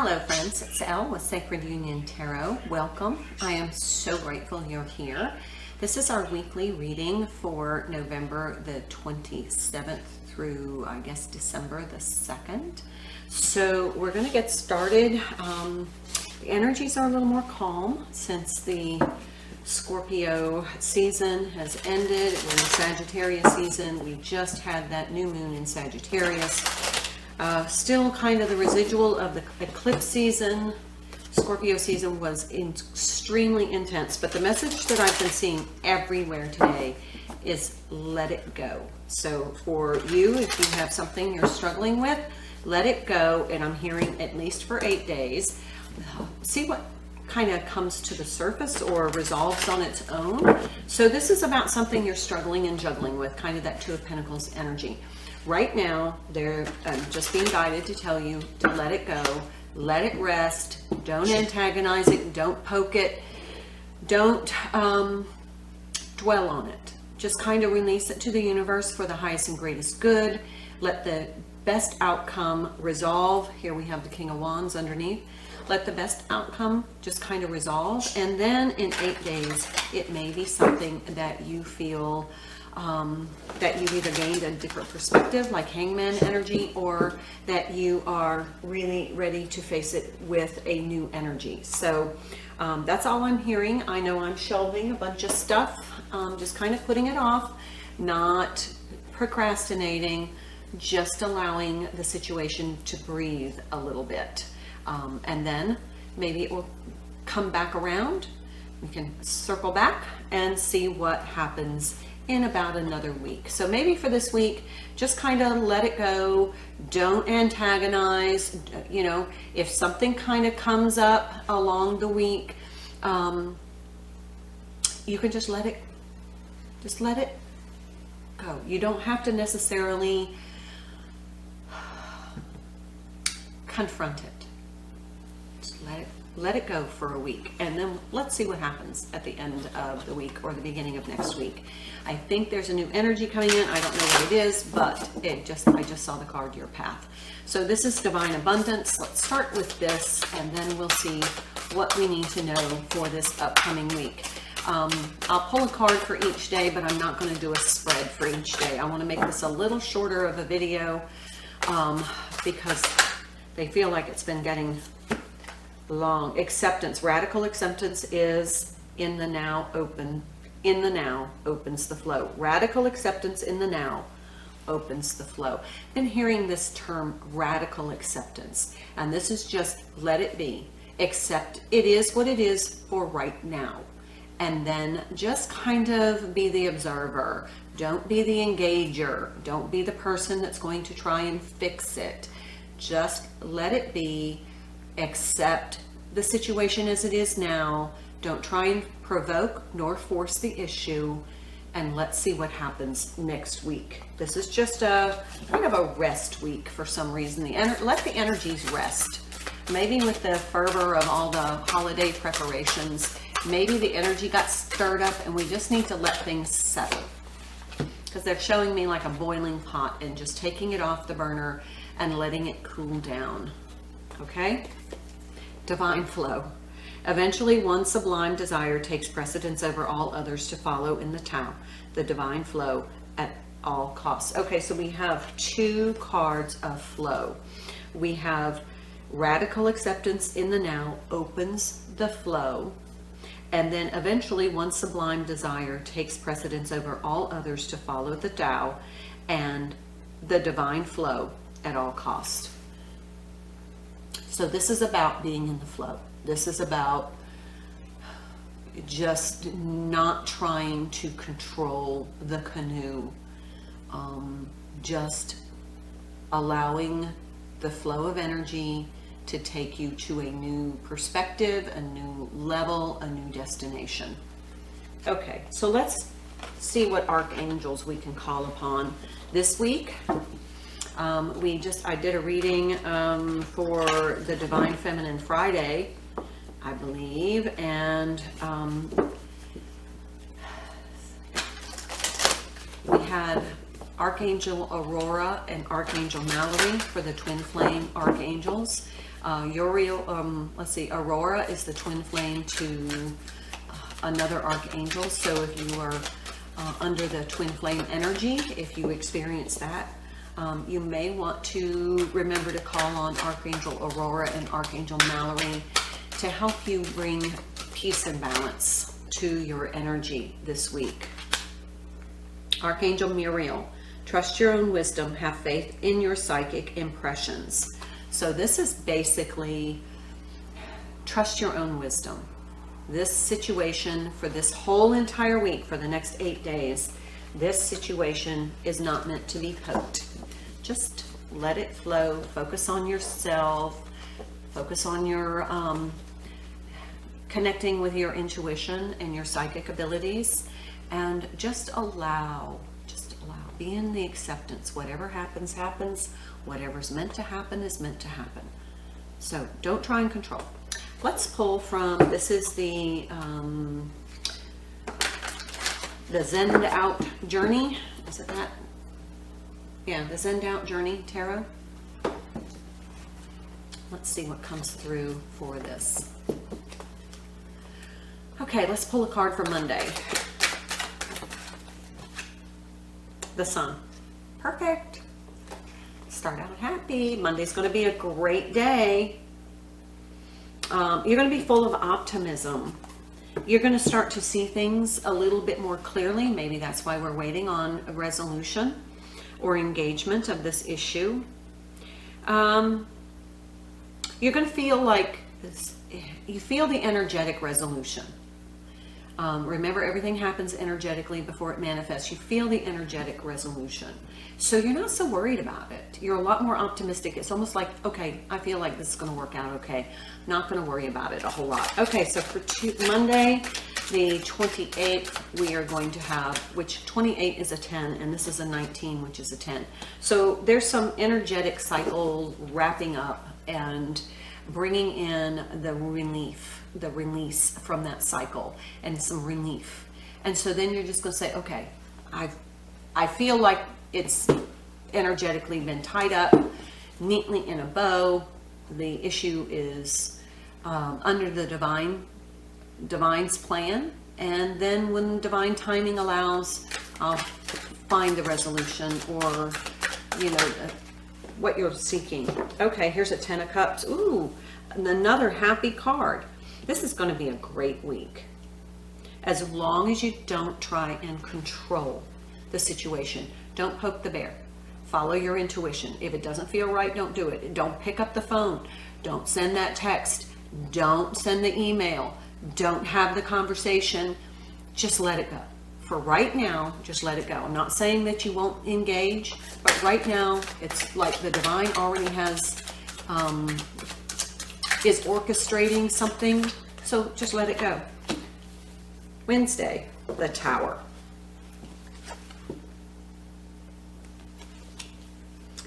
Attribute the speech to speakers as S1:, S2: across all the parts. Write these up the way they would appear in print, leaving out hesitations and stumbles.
S1: Hello friends, it's Elle with Sacred Union Tarot. Welcome. I am so grateful you're here. This is our weekly reading for November the 27th through, I guess, December the 2nd. So we're going to get started. The energies are a little more calm since the Scorpio season has ended. We're in Sagittarius season. We just had that new moon in Sagittarius. Still kind of the residual of the eclipse season. Scorpio season was extremely intense, but the message that I've been seeing everywhere today is let it go. So for you, if you have something you're struggling with, let it go. And I'm hearing at least for 8 days. See what kind of comes to the surface or resolves on its own. So this is about something you're struggling and juggling with, kind of that Two of Pentacles energy. Right now, they're just being guided to tell you to let it go, let it rest, don't antagonize it, don't poke it, don't dwell on it. Just kind of release it to the universe for the highest and greatest good. Let the best outcome resolve. Here we have the King of Wands underneath. Let the best outcome just kind of resolve. And then in 8 days, it may be something that you feel that you've either gained a different perspective, like Hangman energy, or that you are really ready to face it with a new energy. So that's all I'm hearing. I know I'm shelving a bunch of stuff, just kind of putting it off, not procrastinating, just allowing the situation to breathe a little bit. And then maybe it will come back around. We can circle back and see what happens in about another week. So maybe for this week, just kind of let it go. Don't antagonize. You know, if something kind of comes up along the week, you can just let it go. You don't have to necessarily confront it. Just let it go for a week, and then let's see what happens at the end of the week or the beginning of next week. I think there's a new energy coming in. I don't know what it is, but I just saw the card Your Path. So this is Divine Abundance. Let's start with this, and then we'll see what we need to know for this upcoming week. I'll pull a card for each day, but I'm not going to do a spread for each day. I want to make this a little shorter of a video because they feel like it's been getting long. Acceptance, radical acceptance is in the now, open. In the now opens the flow. Radical acceptance in the now opens the flow. Been hearing this term radical acceptance, and this is just let it be. Accept it is what it is for right now. And then just kind of be the observer. Don't be the engager. Don't be the person that's going to try and fix it. Just let it be. Accept the situation as it is now. Don't try and provoke nor force the issue, and let's see what happens next week. This is just a kind of a rest week for some reason. Let the energies rest. Maybe with the fervor of all the holiday preparations, maybe the energy got stirred up and we just need to let things settle. Because they're showing me like a boiling pot and just taking it off the burner and letting it cool down. Okay? Divine flow. Eventually, one sublime desire takes precedence over all others to follow in the Tao, the divine flow at all costs. Okay, so we have two cards of flow. We have radical acceptance in the now opens the flow, and then eventually one sublime desire takes precedence over all others to follow the Tao and the divine flow at all costs. So this is about being in the flow. This is about just not trying to control the canoe, just allowing the flow of energy to take you to a new perspective, a new level, a new destination. Okay, so let's see what archangels we can call upon this week. I did a reading for the Divine Feminine Friday, I believe, and we had Archangel Aurora and Archangel Mallory for the Twin Flame Archangels. Uriel, let's see, Aurora is the twin flame to another archangel. So if you are under the twin flame energy, if you experience that, you may want to remember to call on Archangel Aurora and Archangel Mallory to help you bring peace and balance to your energy this week. Archangel Muriel, trust your own wisdom, have faith in your psychic impressions. So this is basically trust your own wisdom. This situation for this whole entire week, for the next 8 days, this situation is not meant to be poked. Just let it flow. Focus on yourself. Focus on your connecting with your intuition and your psychic abilities, and just allow. Be in the acceptance. Whatever happens, happens. Whatever's meant to happen is meant to happen. So don't try and control. Let's pull from, this is the Zend Out Journey. Is it that? Yeah, the Zend Out Journey Tarot. Let's see what comes through for this. Okay, let's pull a card for Monday. The Sun. Perfect. Start out happy. Monday's going to be a great day. You're going to be full of optimism. You're going to start to see things a little bit more clearly. Maybe that's why we're waiting on a resolution or engagement of this issue. You're going to feel like this, you feel the energetic resolution. Remember, everything happens energetically before it manifests. You feel the energetic resolution. So you're not so worried about it. You're a lot more optimistic. It's almost like, okay, I feel like this is going to work out okay. Not going to worry about it a whole lot. Okay, so for Monday, the 28th, we are going to have, which 28 is a 10, and this is a 19, which is a 10. So there's some energetic cycle wrapping up and bringing in the release from that cycle, and some relief. And so then you're just going to say, okay, I feel like it's energetically been tied up neatly in a bow. The issue is under the divine's plan, and then when divine timing allows, I'll find the resolution, or what you're seeking. Okay, here's a 10 of Cups. Ooh, another happy card. This is going to be a great week, as long as you don't try and control the situation. Don't poke the bear. Follow your intuition. If it doesn't feel right, don't do it. Don't pick up the phone. Don't send that text. Don't send the email. Don't have the conversation. Just let it go. For right now, just let it go. I'm not saying that you won't engage, but right now, it's like the divine already has, is orchestrating something, so just let it go. Wednesday, the Tower.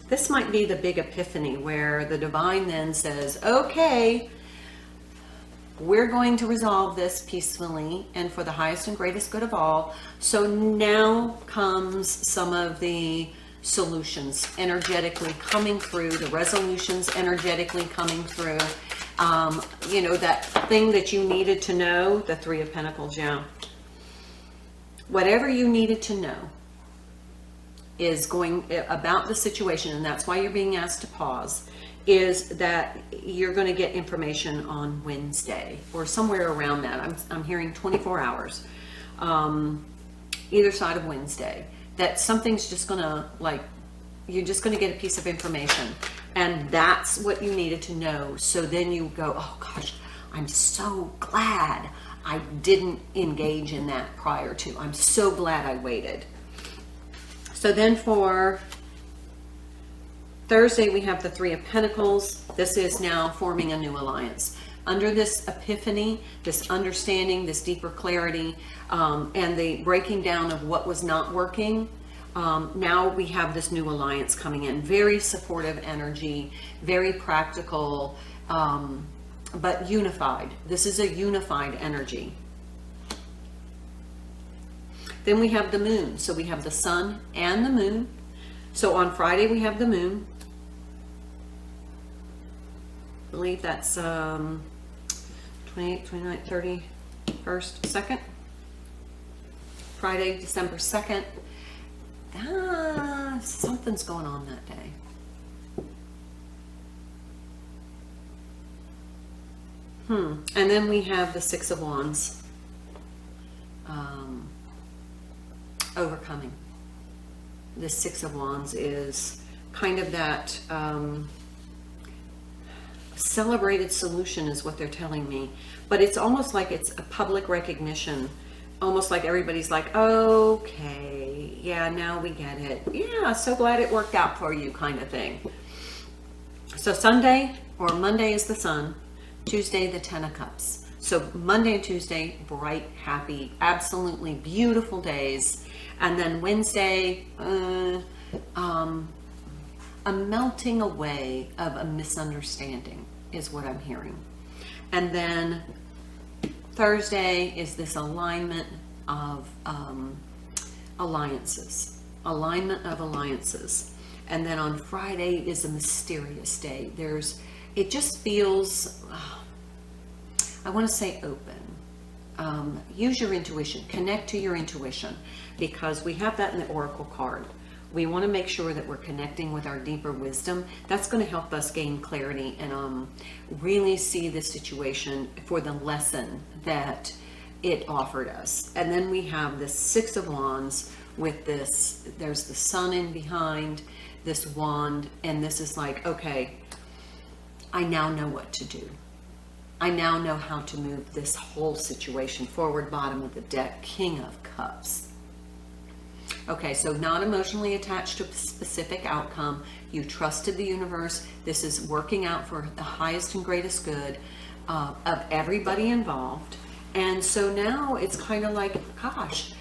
S1: This might be the big epiphany where the divine then says, okay, we're going to resolve this peacefully and for the highest and greatest good of all. So now comes some of the solutions energetically coming through, the resolutions energetically coming through. That thing that you needed to know, the Three of Pentacles, yeah. Whatever you needed to know is going about the situation, and that's why you're being asked to pause, is that you're going to get information on Wednesday or somewhere around that. I'm hearing 24 hours, either side of Wednesday, that something's just going to, you're just going to get a piece of information, and that's what you needed to know. So then you go, oh gosh, I'm so glad I didn't engage in that prior to. I'm so glad I waited. So then for Thursday, we have the Three of Pentacles. This is now forming a new alliance. Under this epiphany, this understanding, this deeper clarity, and the breaking down of what was not working, now we have this new alliance coming in. Very supportive energy, very practical, but unified. This is a unified energy. Then we have the moon. So we have the sun and the moon. So on Friday we have the moon. believe that's 28th, 29th, 31st, 2nd. Friday, December 2nd. Something's going on that day. And then we have the Six of Wands. Overcoming. The Six of Wands is kind of that celebrated solution is what they're telling me. But it's almost like it's a public recognition. Almost like everybody's like, okay, yeah, now we get it. Yeah, so glad it worked out for you kind of thing. So Sunday or Monday is the Sun. Tuesday, the Ten of Cups. So Monday and Tuesday, bright, happy, absolutely beautiful days. And then Wednesday, a melting away of a misunderstanding is what I'm hearing. And then Thursday is this alignment of alliances. Alignment of alliances. And then on Friday is a mysterious day. It just feels, I want to say open. Use your intuition. Connect to your intuition, because we have that in the Oracle card. We want to make sure that we're connecting with our deeper wisdom. That's going to help us gain clarity and really see the situation for the lesson that it offered us. And then we have this Six of Wands with this, there's the Sun in behind this wand, and this is like, okay, I now know what to do. I now know how to move this whole situation forward. Bottom of the deck, King of Cups. Okay, so not emotionally attached to a specific outcome. You trusted the universe. This is working out for the highest and greatest good of everybody involved. And so now it's kind of like, gosh,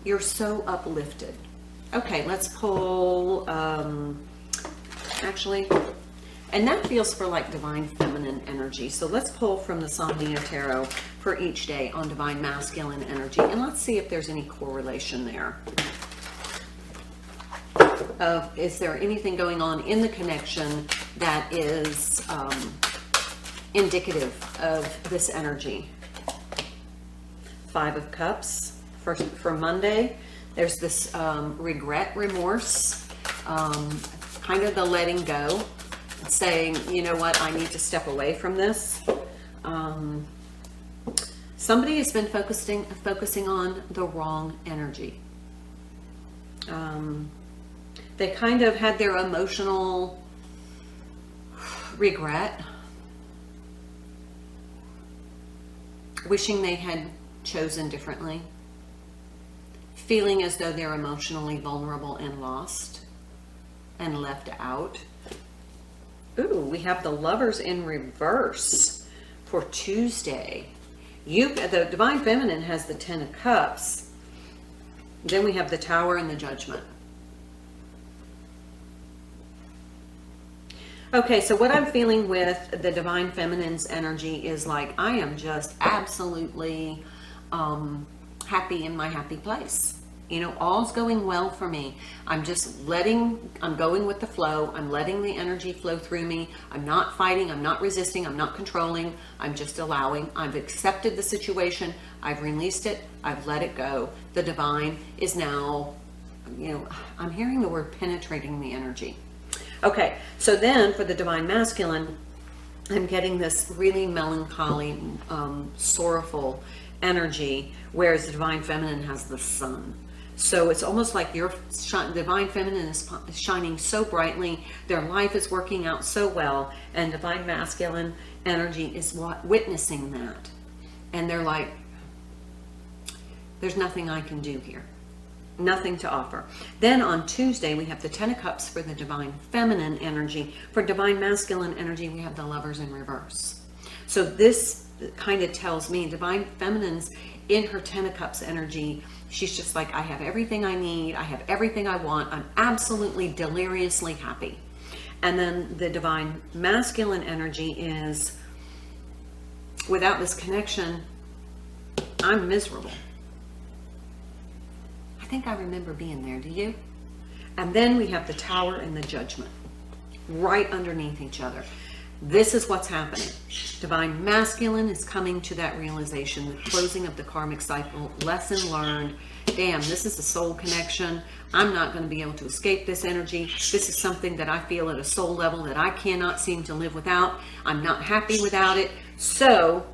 S1: you're so uplifted. Okay, let's pull, actually, and that feels for like Divine Feminine energy. So let's pull from the Somnia Tarot for each day on Divine Masculine energy. And let's see if there's any correlation there. Is there anything going on in the connection that is indicative of this energy? Five of Cups for Monday. There's this regret, remorse, kind of the letting go, saying, you know what, I need to step away from this. Somebody has been focusing on the wrong energy. They kind of had their emotional regret, wishing they had chosen differently, feeling as though they're emotionally vulnerable and lost and left out. Ooh, we have the Lovers in reverse for Tuesday. The Divine Feminine has the Ten of Cups. Then we have the Tower and the Judgment. Okay, so what I'm feeling with the Divine Feminine's energy is like, I am just absolutely happy in my happy place. You know, all's going well for me. I'm going with the flow. I'm letting the energy flow through me. I'm not fighting. I'm not resisting. I'm not controlling. I'm just allowing. I've accepted the situation. I've released it. I've let it go. The divine is now, you know, I'm hearing the word penetrating the energy. Okay, so then for the Divine Masculine, I'm getting this really melancholy, sorrowful energy, whereas the Divine Feminine has the Sun. So it's almost like your Divine Feminine is shining so brightly, their life is working out so well, and Divine Masculine energy is witnessing that. And they're like, there's nothing I can do here. Nothing to offer. Then on Tuesday, we have the Ten of Cups for the Divine Feminine energy. For Divine Masculine energy, we have the Lovers in reverse. So this kind of tells me Divine Feminine's in her Ten of Cups energy. She's just like, I have everything I need. I have everything I want. I'm absolutely deliriously happy. And then the Divine Masculine energy is, without this connection, I'm miserable. I think I remember being there. Do you? And then we have the Tower and the Judgment right underneath each other. This is what's happening. Divine Masculine is coming to that realization, the closing of the karmic cycle, lesson learned. Damn, this is a soul connection. I'm not going to be able to escape this energy. This is something that I feel at a soul level that I cannot seem to live without. I'm not happy without it. So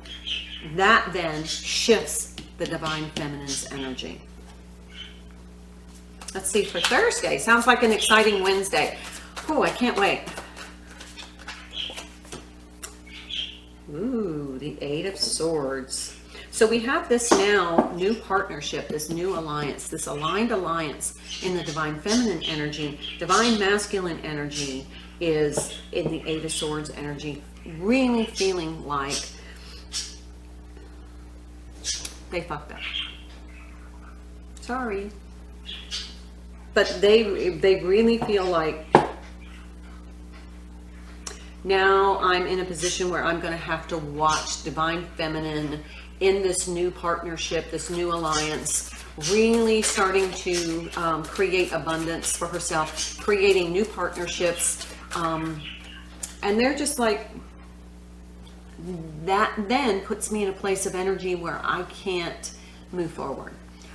S1: that then shifts the Divine Feminine's energy. Let's see for Thursday. Sounds like an exciting Wednesday. Oh, I can't wait. Ooh, the Eight of Swords. So we have this now new partnership, this new alliance, this aligned alliance in the Divine Feminine energy. Divine Masculine energy is in the Eight of Swords energy, really feeling like they fucked up. Sorry. But they really feel like, now I'm in a position where I'm going to have to watch Divine Feminine in this new partnership, this new alliance, really starting to create abundance for herself, creating new partnerships. And they're just like, that then puts me in a place of energy where I can't move forward.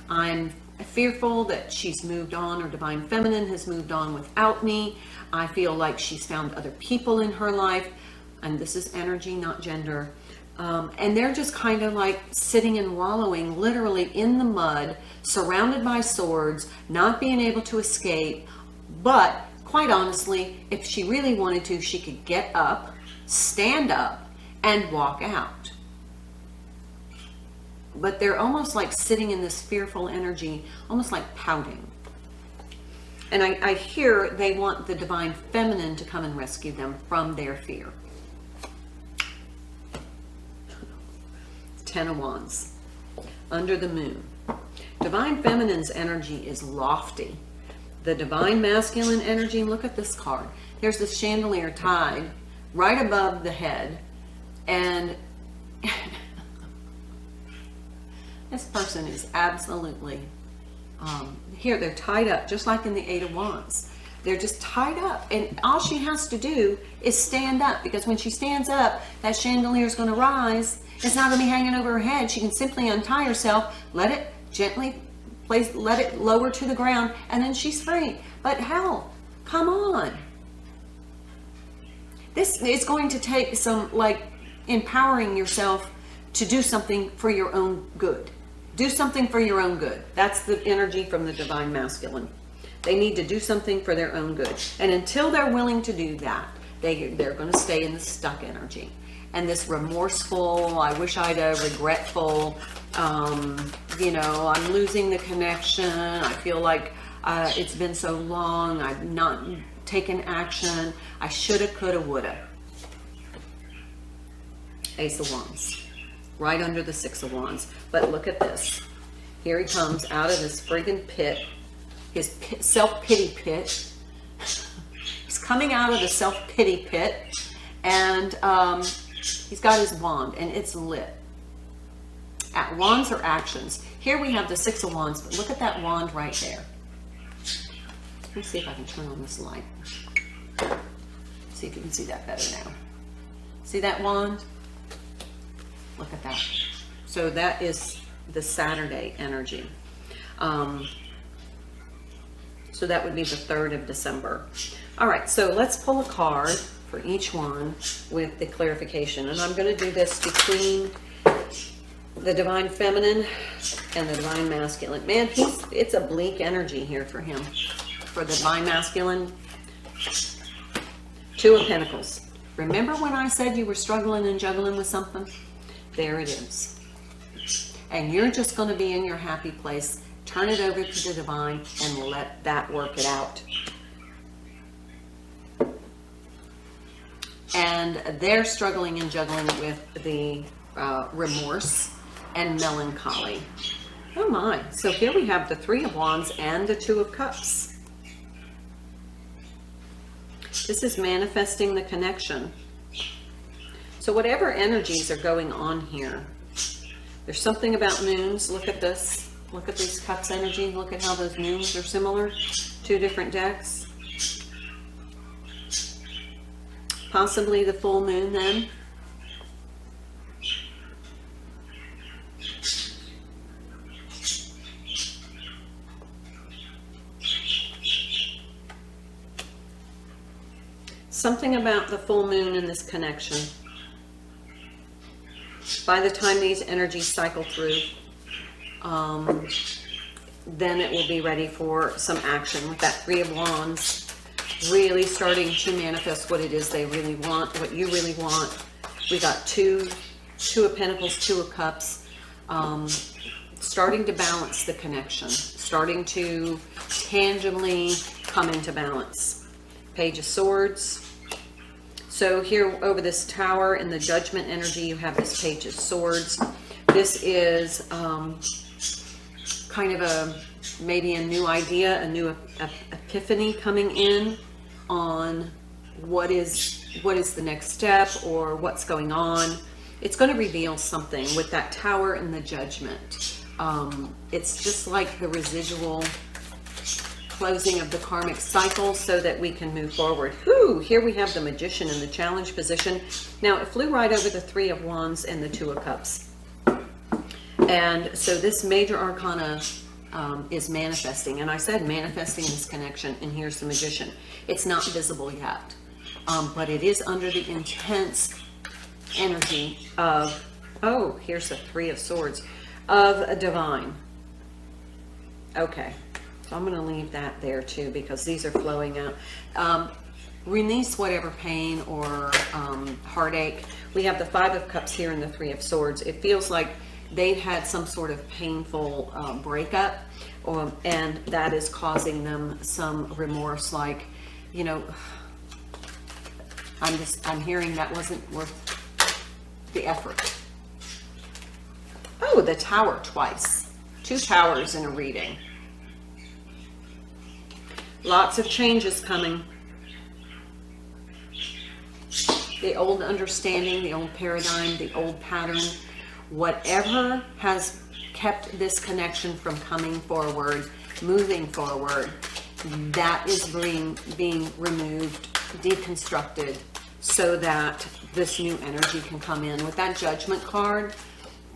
S1: I'm fearful that she's moved on, or Divine Feminine has moved on without me. I feel like she's found other people in her life, and this is energy, not gender. And they're just kind of like sitting and wallowing literally in the mud, surrounded by swords, not being able to escape. But quite honestly, if she really wanted to, she could get up, stand up, and walk out. But they're almost like sitting in this fearful energy, almost like pouting. And I hear they want the Divine Feminine to come and rescue them from their fear. Ten of Wands. Under the Moon. Divine Feminine's energy is lofty. The Divine Masculine energy, look at this card. There's this chandelier tied right above the head. And this person is absolutely, here they're tied up, just like in the Eight of Wands. They're just tied up, and all she has to do is stand up, because when she stands up, that chandelier is going to rise. It's not going to be hanging over her head. She can simply untie herself, let it gently place, let it lower to the ground, and then she's free. But hell, come on. This is going to take some, like, empowering yourself to do something for your own good. Do something for your own good. That's the energy from the Divine Masculine. They need to do something for their own good. And until they're willing to do that, they're going to stay in the stuck energy. And this remorseful, I wish I'd regretful, you know, I'm losing the connection. I feel like it's been so long. I've not taken action. I shoulda, coulda, woulda. Ace of Wands. Right under the Six of Wands. But look at this. Here he comes out of his friggin' pit, his self-pity pit. He's coming out of the self-pity pit, and he's got his wand, and it's lit. Wands are actions. Here we have the Six of Wands, but look at that wand right there. Let me see if I can turn on this light. See if you can see that better now. See that wand? Look at that. So that is the Saturday energy. So that would be the 3rd of December. All right, so let's pull a card for each one with the clarification. And I'm going to do this between the Divine Feminine and the Divine Masculine. Man, it's a bleak energy here for him. For the Divine Masculine, Two of Pentacles. Remember when I said you were struggling and juggling with something? There it is. And you're just going to be in your happy place. Turn it over to the Divine and let that work it out. And they're struggling and juggling with the remorse and melancholy. Oh my. So here we have the Three of Wands and the Two of Cups. This is manifesting the connection. So whatever energies are going on here, there's something about moons. Look at this. Look at these cups energy. Look at how those moons are similar. Two different decks. Possibly the full moon then. Something about the full moon in this connection. By the time these energies cycle through, then it will be ready for some action with that Three of Wands, really starting to manifest what it is they really want, what you really want. We got two of Pentacles, Two of Cups, starting to balance the connection, starting to tangibly come into balance. Page of Swords. So here over this Tower in the Judgment energy, you have this Page of Swords. This is kind of maybe a new idea, a new epiphany coming in on what is the next step or what's going on. It's going to reveal something with that Tower and the Judgment. It's just like the residual closing of the karmic cycle so that we can move forward. Whew, here we have the Magician in the challenge position. Now it flew right over the Three of Wands and the Two of Cups. And so this major arcana is manifesting. And I said manifesting this connection, and here's the Magician. It's not visible yet, but it is under the intense energy of, oh, here's the Three of Swords, of a divine. Okay. So I'm going to leave that there too, because these are flowing out. Release whatever pain or heartache. We have the Five of Cups here and the Three of Swords. It feels like they've had some sort of painful breakup, and that is causing them some remorse, like, you know, I'm hearing that wasn't worth the effort. Oh, the Tower twice. Two towers in a reading. Lots of changes coming. The old understanding, the old paradigm, the old pattern, whatever has kept this connection from coming forward, moving forward, that is being removed, deconstructed, so that this new energy can come in. With that Judgment card,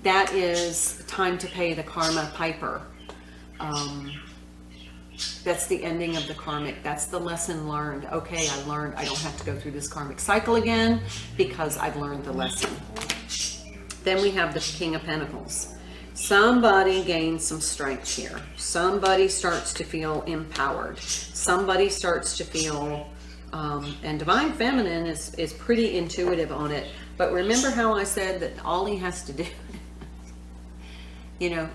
S1: that is time to pay the karma piper. That's the ending of the karmic. That's the lesson learned. Okay, I learned I don't have to go through this karmic cycle again because I've learned the lesson. Then we have the King of Pentacles. Somebody gains some strength here. Somebody starts to feel empowered. Somebody starts to feel, and Divine Feminine is pretty intuitive on it. But remember how I said that all he has to do, you know,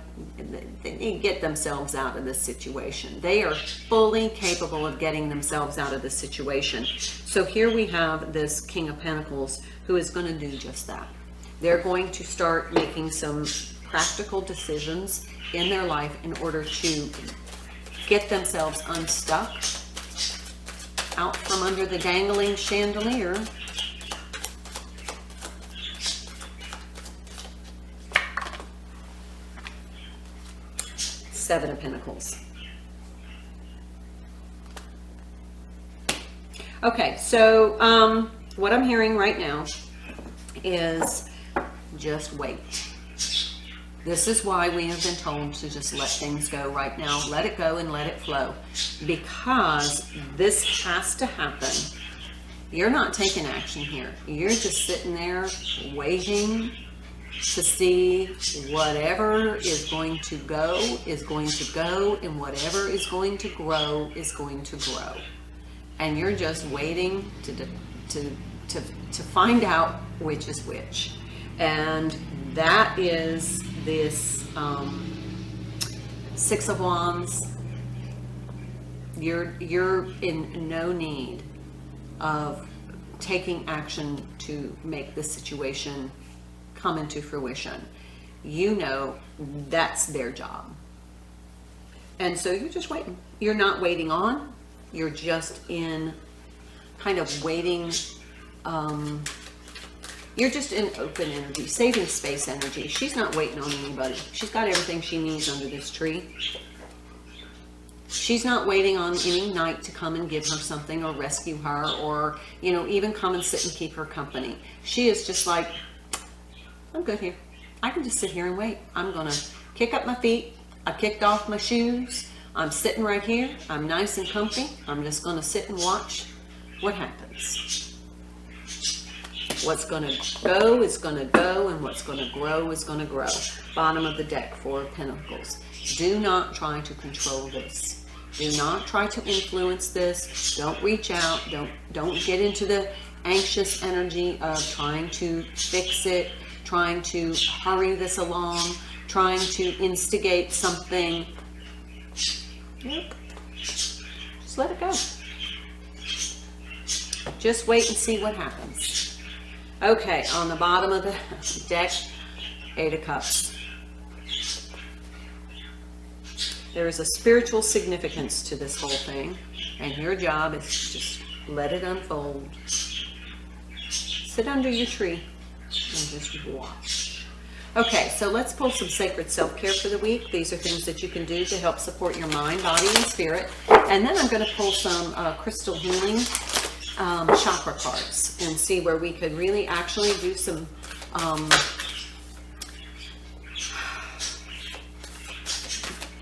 S1: they get themselves out of this situation. They are fully capable of getting themselves out of this situation. So here we have this King of Pentacles who is going to do just that. They're going to start making some practical decisions in their life in order to get themselves unstuck out from under the dangling chandelier. Seven of Pentacles. Okay, so what I'm hearing right now is just wait. This is why we have been told to just let things go right now. Let it go and let it flow. Because this has to happen. You're not taking action here. You're just sitting there waiting to see whatever is going to go, and whatever is going to grow is going to grow. And you're just waiting to find out which is which. And that is this Six of Wands. You're in no need of taking action to make this situation come into fruition. You know that's their job. And so you're just waiting. You're not waiting on. You're just in kind of waiting. You're just in open energy, saving space energy. She's not waiting on anybody. She's got everything she needs under this tree. She's not waiting on any knight to come and give her something or rescue her or, you know, even come and sit and keep her company. She is just like, I'm good here. I can just sit here and wait. I'm going to kick up my feet. I kicked off my shoes. I'm sitting right here. I'm nice and comfy. I'm just going to sit and watch what happens. What's going to go is going to go, and what's going to grow is going to grow. Bottom of the deck, 4 of Pentacles. Do not try to control this. Do not try to influence this. Don't reach out. Don't get into the anxious energy of trying to fix it, trying to hurry this along, trying to instigate something. Nope. Just let it go. Just wait and see what happens. Okay, on the bottom of the deck, 8 of Cups. There is a spiritual significance to this whole thing, and your job is to just let it unfold. Sit under your tree and just watch. Okay, so let's pull some sacred self-care for the week. These are things that you can do to help support your mind, body, and spirit. And then I'm going to pull some crystal healing chakra cards and see where we could really actually do some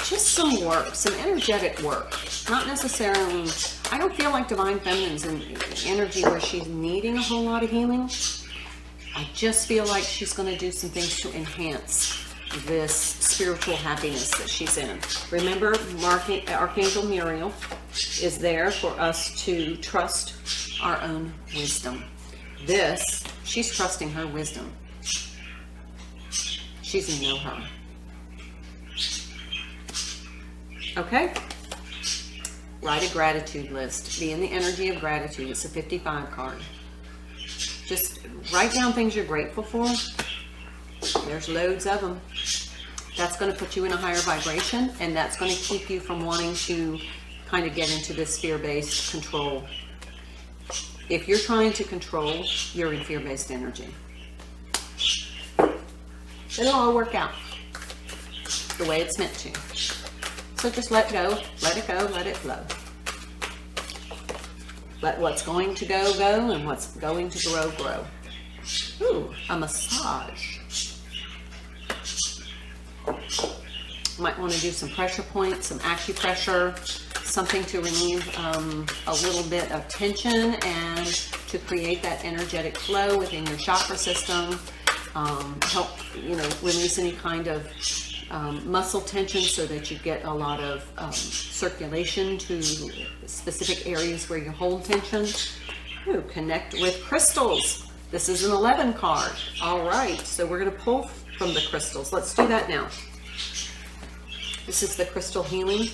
S1: just some work, some energetic work. Not necessarily, I don't feel like Divine Feminine's in energy where she's needing a whole lot of healing. I just feel like she's going to do some things to enhance this spiritual happiness that she's in. Remember, Archangel Muriel is there for us to trust our own wisdom. This, she's trusting her wisdom. She's in know her. Okay? Write a gratitude list. Be in the energy of gratitude. It's a 55 card. Just write down things you're grateful for. There's loads of them. That's going to put you in a higher vibration, and that's going to keep you from wanting to kind of get into this fear-based control. If you're trying to control, you're in fear-based energy. It'll all work out the way it's meant to. So just let go, let it go, let it flow. Let what's going to go, go, and what's going to grow, grow. Ooh, a massage. Might want to do some pressure points, some acupressure, something to relieve a little bit of tension and to create that energetic flow within your chakra system. Help, release any kind of muscle tension so that you get a lot of circulation to specific areas where you hold tension. Ooh, connect with crystals. This is an 11 card. All right, so we're going to pull from the crystals. Let's do that now. This is the crystal healing.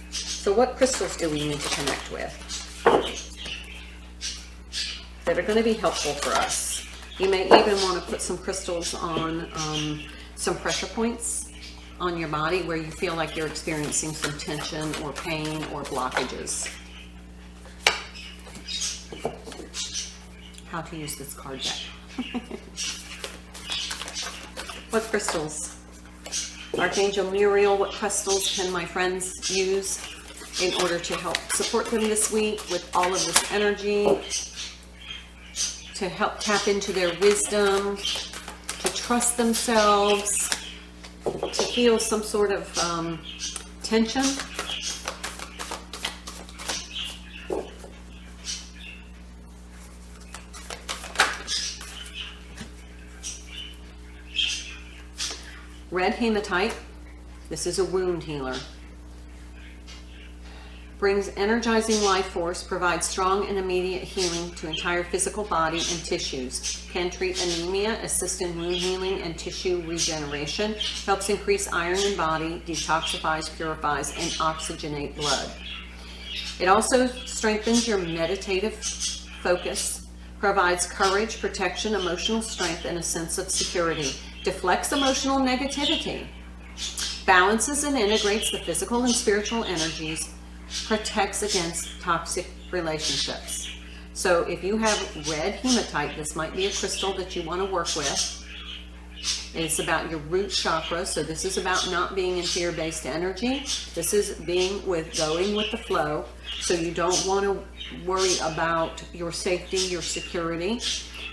S1: So what crystals do we need to connect with that are going to be helpful for us? You may even want to put some crystals on some pressure points on your body where you feel like you're experiencing some tension or pain or blockages. How to use this card deck. What crystals? Archangel Muriel, what crystals can my friends use in order to help support them this week with all of this energy? To help tap into their wisdom, to trust themselves, to feel some sort of tension. Red hematite, this is a wound healer. Brings energizing life force, provides strong and immediate healing to entire physical body and tissues. Can treat anemia, assist in wound healing and tissue regeneration. Helps increase iron in body, detoxifies, purifies, and oxygenate blood. It also strengthens your meditative focus, provides courage, protection, emotional strength, and a sense of security. Deflects emotional negativity. Balances and integrates the physical and spiritual energies. Protects against toxic relationships. So if you have red hematite, this might be a crystal that you want to work with. It's about your root chakra. So this is about not being in fear-based energy. This is going with the flow. So you don't want to worry about your safety, your security.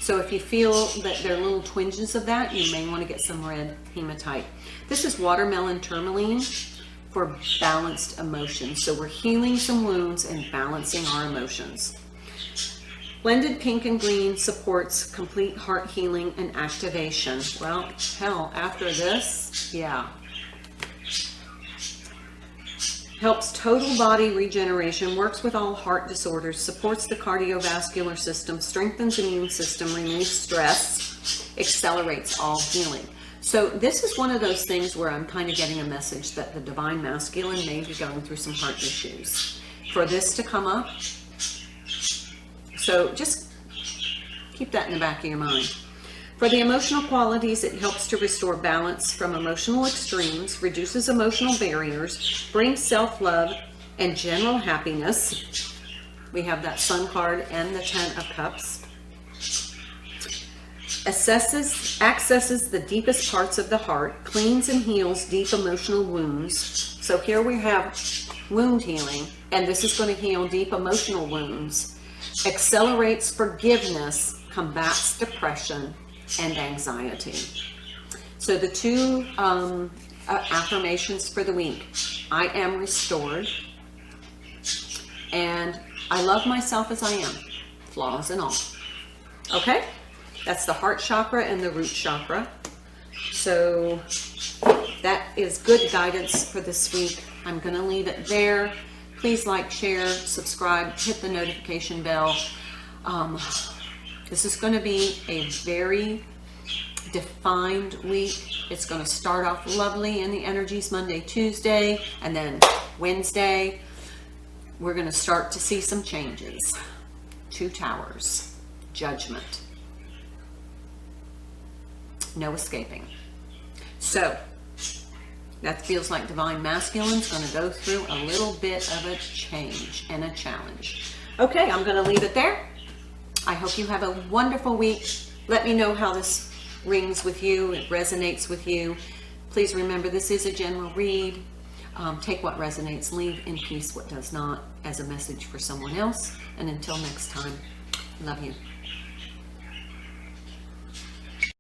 S1: So if you feel that there are little twinges of that, you may want to get some red hematite. This is watermelon tourmaline for balanced emotions. So we're healing some wounds and balancing our emotions. Blended pink and green supports complete heart healing and activation. Well, hell, after this, yeah. Helps total body regeneration, works with all heart disorders, supports the cardiovascular system, strengthens immune system, removes stress, accelerates all healing. So this is one of those things where I'm kind of getting a message that the divine masculine may be going through some heart issues. For this to come up, so just keep that in the back of your mind. For the emotional qualities, it helps to restore balance from emotional extremes, reduces emotional barriers, brings self-love and general happiness. We have that Sun card and the 10 of Cups. Accesses the deepest parts of the heart, cleans and heals deep emotional wounds. So here we have wound healing, and this is going to heal deep emotional wounds. Accelerates forgiveness, combats depression and anxiety. So the two affirmations for the week: I am restored, and I love myself as I am, flaws and all. Okay, that's the heart chakra and the root chakra. So that is good guidance for this week. I'm going to leave it there. Please like, share, subscribe, hit the notification bell. This is going to be a very defined week. It's going to start off lovely in the energies Monday, Tuesday, and then Wednesday, we're going to start to see some changes. 2 towers, judgment, no escaping. So that feels like divine masculine's going to go through a little bit of a change and a challenge. Okay, I'm going to leave it there. I hope you have a wonderful week. Let me know how this rings with you, it resonates with you. Please remember, this is a general read. Take what resonates, leave in peace what does not, as a message for someone else. And until next time, love you.